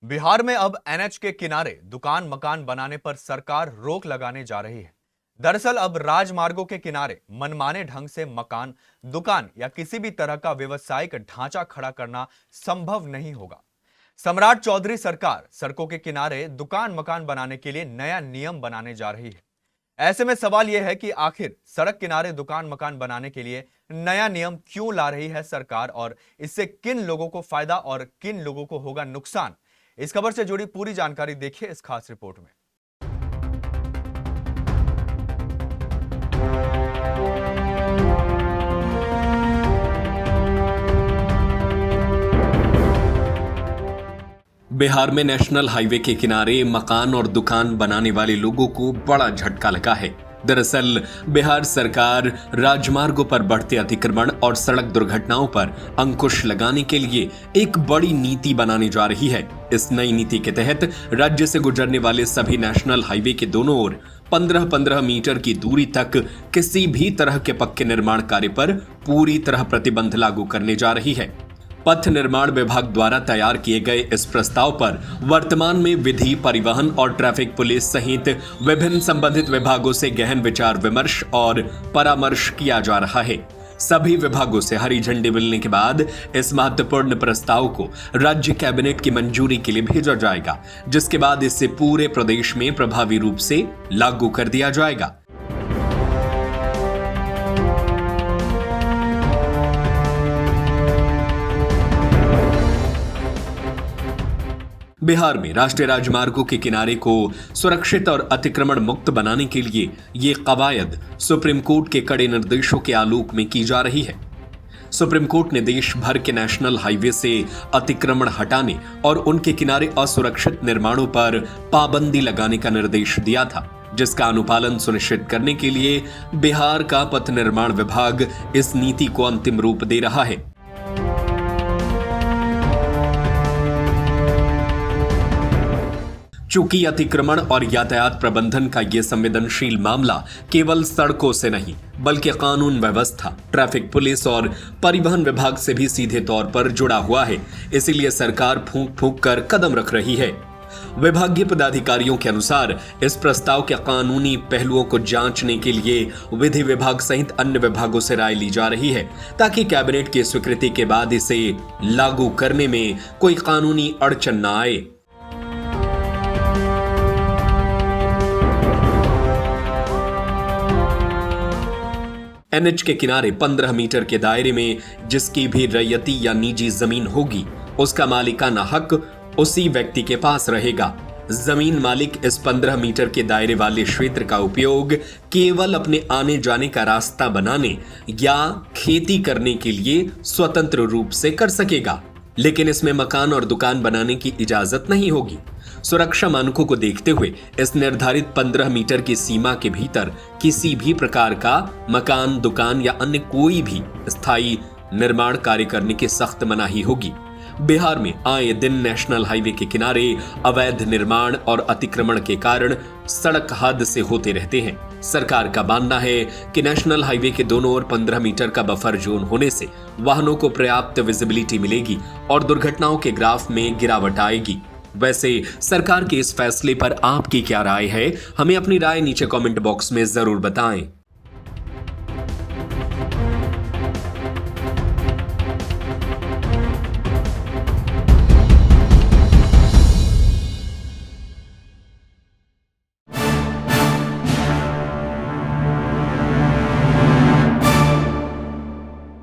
बिहार में अब एनएच के किनारे दुकान मकान बनाने पर सरकार रोक लगाने जा रही है। दरअसल अब राजमार्गों के किनारे मनमाने ढंग से मकान, दुकान या किसी भी तरह का व्यवसायिक ढांचा खड़ा करना संभव नहीं होगा। सम्राट चौधरी सरकार सड़कों के किनारे दुकान मकान बनाने के लिए नया नियम बनाने जा रही है। ऐसे में सवाल यह है कि आखिर सड़क किनारे दुकान मकान बनाने के लिए नया नियम क्यों ला रही है सरकार और इससे किन लोगों को फायदा और किन लोगों को होगा नुकसान। इस खबर से जुड़ी पूरी जानकारी देखिए इस खास रिपोर्ट में। बिहार में नेशनल हाईवे के किनारे मकान और दुकान बनाने वाले लोगों को बड़ा झटका लगा है। दरअसल बिहार सरकार राजमार्गों पर बढ़ते अतिक्रमण और सड़क दुर्घटनाओं पर अंकुश लगाने के लिए एक बड़ी नीति बनाने जा रही है। इस नई नीति के तहत राज्य से गुजरने वाले सभी नेशनल हाईवे के दोनों ओर 15-15 मीटर की दूरी तक किसी भी तरह के पक्के निर्माण कार्य पर पूरी तरह प्रतिबंध लागू करने जा रही है। पथ निर्माण विभाग द्वारा तैयार किए गए इस प्रस्ताव पर वर्तमान में विधि, परिवहन और ट्रैफिक पुलिस सहित विभिन्न संबंधित विभागों से गहन विचार विमर्श और परामर्श किया जा रहा है। सभी विभागों से हरी झंडी मिलने के बाद इस महत्वपूर्ण प्रस्ताव को राज्य कैबिनेट की मंजूरी के लिए भेजा जाएगा, जिसके बाद इसे पूरे प्रदेश में प्रभावी रूप से लागू कर दिया जाएगा। बिहार में राष्ट्रीय राजमार्गों के किनारे को सुरक्षित और अतिक्रमण मुक्त बनाने के लिए ये कवायद सुप्रीम कोर्ट के कड़े निर्देशों के आलोक में की जा रही है। सुप्रीम कोर्ट ने देश भर के नेशनल हाईवे से अतिक्रमण हटाने और उनके किनारे असुरक्षित निर्माणों पर पाबंदी लगाने का निर्देश दिया था, जिसका अनुपालन सुनिश्चित करने के लिए बिहार का पथ निर्माण विभाग इस नीति को अंतिम रूप दे रहा है। चूंकि अतिक्रमण और यातायात प्रबंधन का यह संवेदनशील मामला केवल सड़कों से नहीं बल्कि कानून व्यवस्था, ट्रैफिक पुलिस और परिवहन विभाग से भी सीधे तौर पर जुड़ा हुआ है, इसीलिए सरकार फूंक फूंक कर कदम रख रही है। विभागीय पदाधिकारियों के अनुसार इस प्रस्ताव के कानूनी पहलुओं को जांचने के लिए विधि विभाग सहित अन्य विभागों से राय ली जा रही है, ताकि कैबिनेट की स्वीकृति के बाद इसे लागू करने में कोई कानूनी अड़चन न आए। एनएच के किनारे 15 मीटर के दायरे में जिसकी भी रैयती या निजी जमीन होगी, उसका मालिकाना हक उसी व्यक्ति के पास रहेगा। जमीन मालिक इस 15 मीटर के दायरे वाले क्षेत्र का उपयोग केवल अपने आने जाने का रास्ता बनाने या खेती करने के लिए स्वतंत्र रूप से कर सकेगा, लेकिन इसमें मकान और दुकान बनाने की इजाजत नहीं होगी। सुरक्षा मानकों को देखते हुए इस निर्धारित 15 मीटर की सीमा के भीतर किसी भी प्रकार का मकान, दुकान या अन्य कोई भी स्थायी निर्माण कार्य करने की सख्त मनाही होगी। बिहार में आए दिन नेशनल हाईवे के किनारे अवैध निर्माण और अतिक्रमण के कारण सड़क हादसे होते रहते हैं। सरकार का मानना है कि नेशनल हाईवे के दोनों ओर 15 मीटर का बफर जोन होने से वाहनों को पर्याप्त विजिबिलिटी मिलेगी और दुर्घटनाओं के ग्राफ में गिरावट आएगी। वैसे सरकार के इस फैसले पर आपकी क्या राय है? हमें अपनी राय नीचे कमेंट बॉक्स में जरूर बताएं।